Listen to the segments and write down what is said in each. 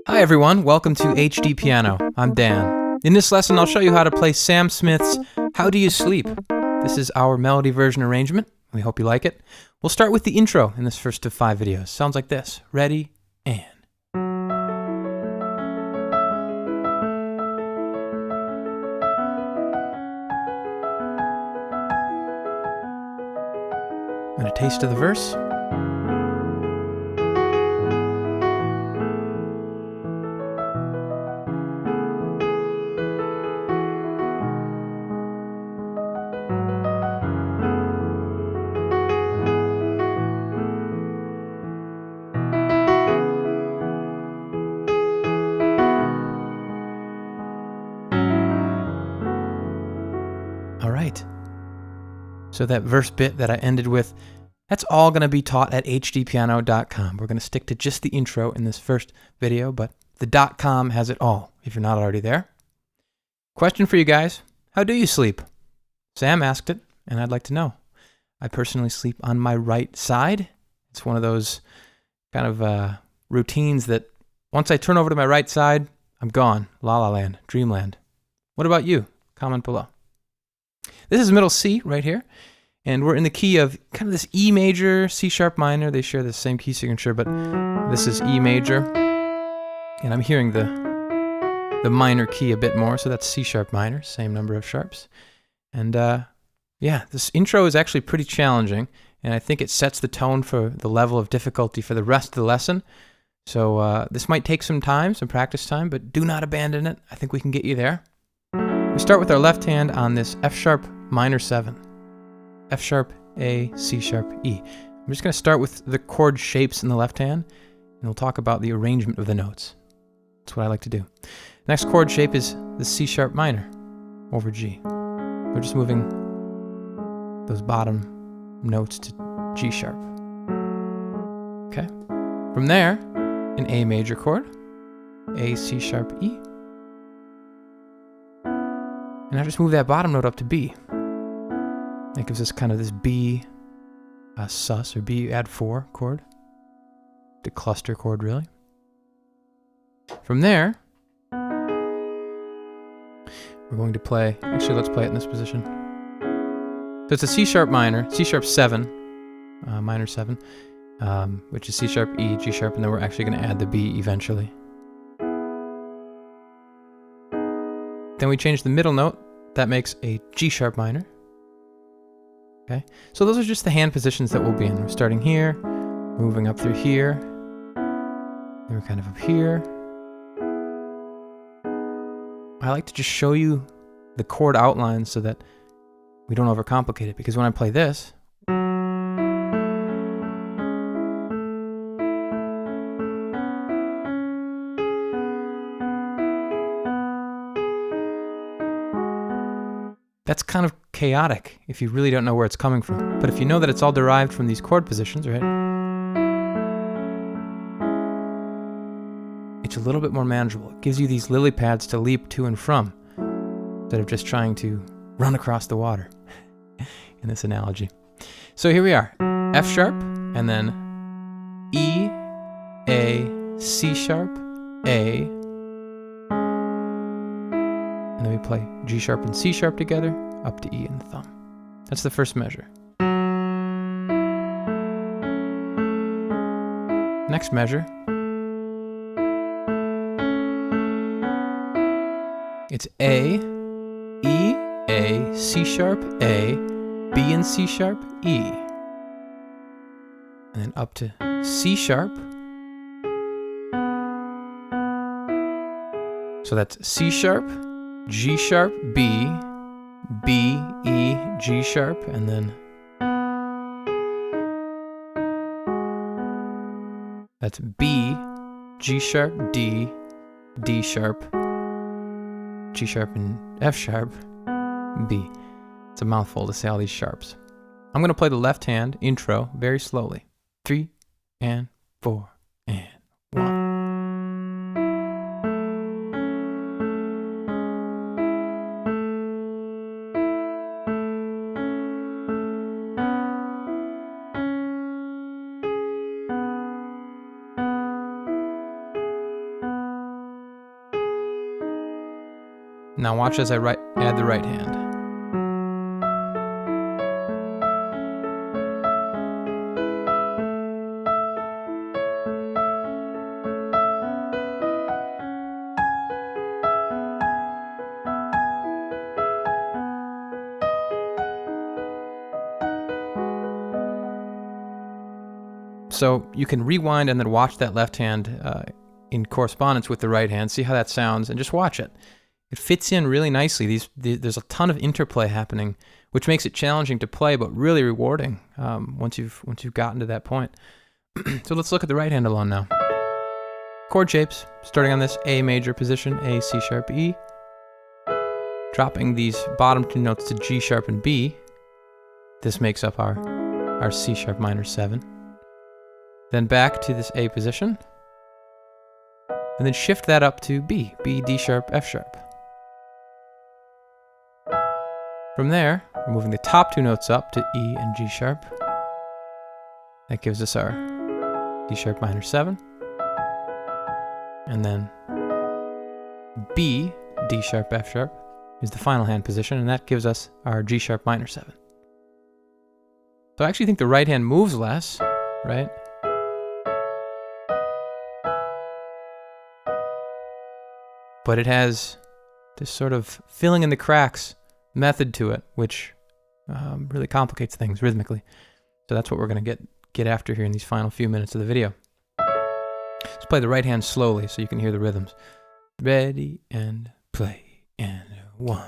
Hi everyone, welcome to HDpiano. I'm Dan. In this lesson I'll show you how to play Sam Smith's How Do You Sleep? This is our melody version arrangement. We hope you like it. We'll start with the intro in this first of 5 videos. Sounds like this. Ready, and... And a taste of the verse. All right. So that verse bit that I ended with, that's all going to be taught at HDpiano.com. We're going to stick to just the intro in this first video, but the .com has it all, if you're not already there. Question for you guys, how do you sleep? Sam asked it, and I'd like to know. I personally sleep on my right side. It's one of those kind of routines that once I turn over to my right side, I'm gone. La la land, dreamland. What about you? Comment below. This is middle C right here, and we're in the key of kind of this E major, C sharp minor. They share the same key signature, but this is E major, and I'm hearing the minor key a bit more, so that's C sharp minor, same number of sharps. And yeah, this intro is actually pretty challenging, and I think it sets the tone for the level of difficulty for the rest of the lesson. So this might take some time, some practice time, but do not abandon it. I think we can get you there. We start with our left hand on this F sharp minor 7. F sharp, A, C sharp, E. I'm just going to start with the chord shapes in the left hand, and we'll talk about the arrangement of the notes. That's what I like to do. Next chord shape is the C sharp minor over G. We're just moving those bottom notes to G sharp. Okay. From there, an A major chord, A, C sharp, E. And I just move that bottom note up to B. That gives us kind of this B sus, or B add 4 chord. The cluster chord, really. From there, we're going to play, actually let's play it in this position. So it's a C sharp minor, C sharp 7, minor 7, which is C sharp, E, G sharp, and then we're actually going to add the B eventually. Then we change the middle note. That makes a G sharp minor. Okay, so those are just the hand positions that we'll be in. We're starting here, moving up through here, then we're kind of up here. I like to just show you the chord outlines so that we don't overcomplicate it, because when I play this, that's kind of chaotic if you really don't know where it's coming from. But if you know that it's all derived from these chord positions, right? It's a little bit more manageable. It gives you these lily pads to leap to and from, instead of just trying to run across the water in this analogy. So here we are. F sharp, and then E, A, C sharp, A, and then we play G sharp and C sharp together, up to E in the thumb. That's the first measure. Next measure, it's A, E, A, C sharp, A, B and C sharp, E. And then up to C sharp. So that's C sharp, G sharp, B, B, E, G sharp, and then that's B, G sharp, D, D sharp, G sharp, and F sharp, B. It's a mouthful to say all these sharps. I'm going to play the left hand intro very slowly. 3 and 4 and 1. Now watch as I add the right hand. So you can rewind and then watch that left hand in correspondence with the right hand, see how that sounds, and just watch it. It fits in really nicely. There's a ton of interplay happening, which makes it challenging to play, but really rewarding once you've gotten to that point. So let's look at the right hand alone now. Chord shapes, starting on this A major position, A, C sharp, E. Dropping these bottom two notes to G sharp and B. This makes up our C sharp minor 7. Then back to this A position. And then shift that up to B, D sharp, F sharp. From there, we're moving the top two notes up to E and G sharp. That gives us our D sharp minor 7. And then B, D sharp, F sharp is the final hand position, and that gives us our G sharp minor 7. So I actually think the right hand moves less, right? But it has this sort of filling in the cracks method to it, which really complicates things rhythmically. So that's what we're going to get after here in these final few minutes of the video. Let's play the right hand slowly so you can hear the rhythms. Ready and play, and 1.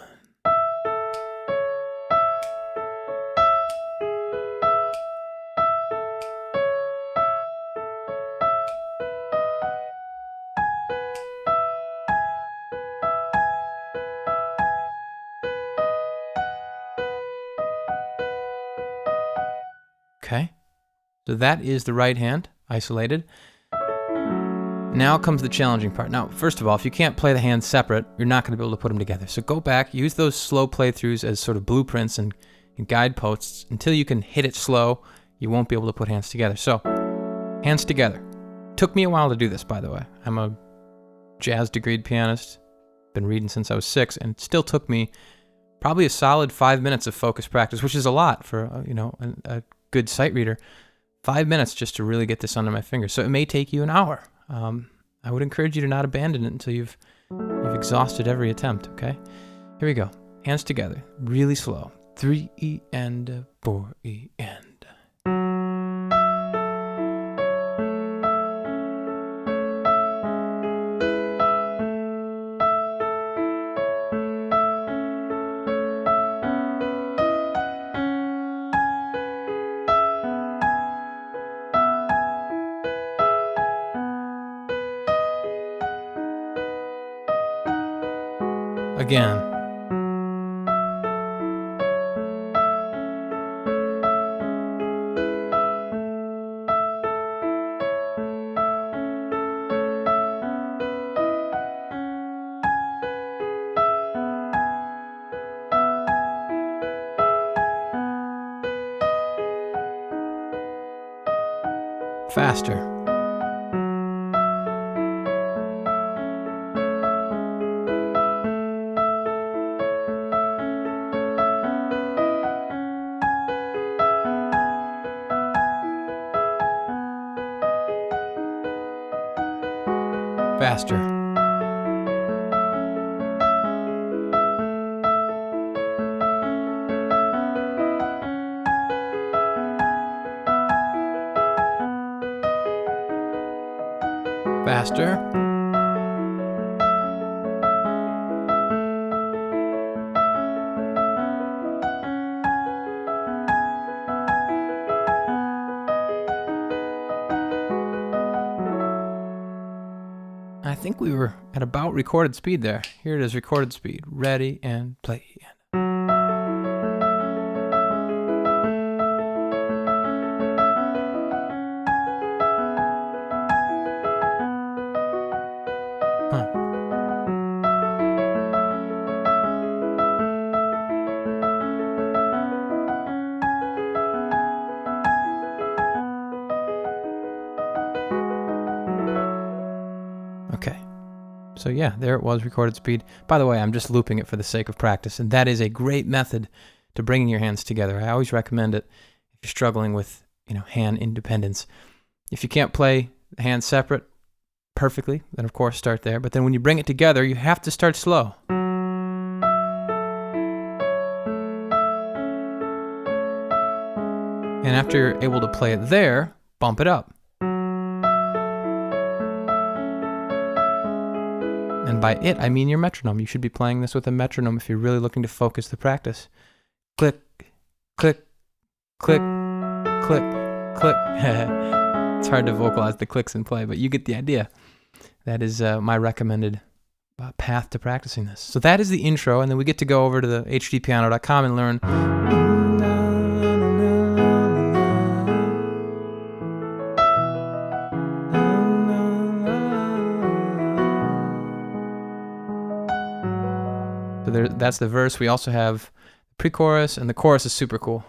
Okay, so that is the right hand, isolated. Now comes the challenging part. Now, first of all, if you can't play the hands separate, you're not going to be able to put them together. So go back, use those slow playthroughs as sort of blueprints and guideposts. Until you can hit it slow, you won't be able to put hands together. So, hands together. Took me a while to do this, by the way. I'm a jazz degreed pianist, been reading since I was 6, and it still took me probably a solid 5 minutes of focused practice, which is a lot for a good sight reader. 5 minutes just to really get this under my fingers. So it may take you an hour. I would encourage you to not abandon it until you've exhausted every attempt, okay? Here we go. Hands together, really slow. 3 E and 4 E and. Again. Faster. Faster. Faster. I think we were at about recorded speed there. Here it is, recorded speed. Ready and play. Okay. So yeah, there it was, recorded speed. By the way, I'm just looping it for the sake of practice, and that is a great method to bringing your hands together. I always recommend it if you're struggling with, hand independence. If you can't play the hands separate perfectly, then of course start there. But then when you bring it together, you have to start slow. And after you're able to play it there, bump it up. And by it, I mean your metronome. You should be playing this with a metronome if you're really looking to focus the practice. Click, click, click, click, click. It's hard to vocalize the clicks and play, but you get the idea. That is my recommended path to practicing this. So that is the intro, and then we get to go over to the HDpiano.com and learn. So that's the verse. We also have the pre-chorus, and the chorus is super cool.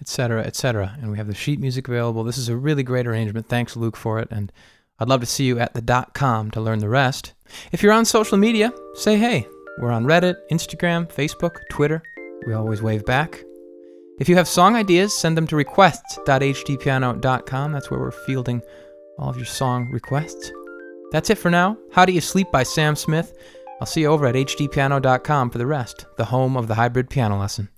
Etc., etc. And we have the sheet music available. This is a really great arrangement. Thanks, Luke, for it. And I'd love to see you at the.com to learn the rest. If you're on social media, say hey. We're on Reddit, Instagram, Facebook, Twitter. We always wave back. If you have song ideas, send them to requests.hdpiano.com. That's where we're fielding all of your song requests. That's it for now. How Do You Sleep by Sam Smith. I'll see you over at hdpiano.com for the rest, the home of the hybrid piano lesson.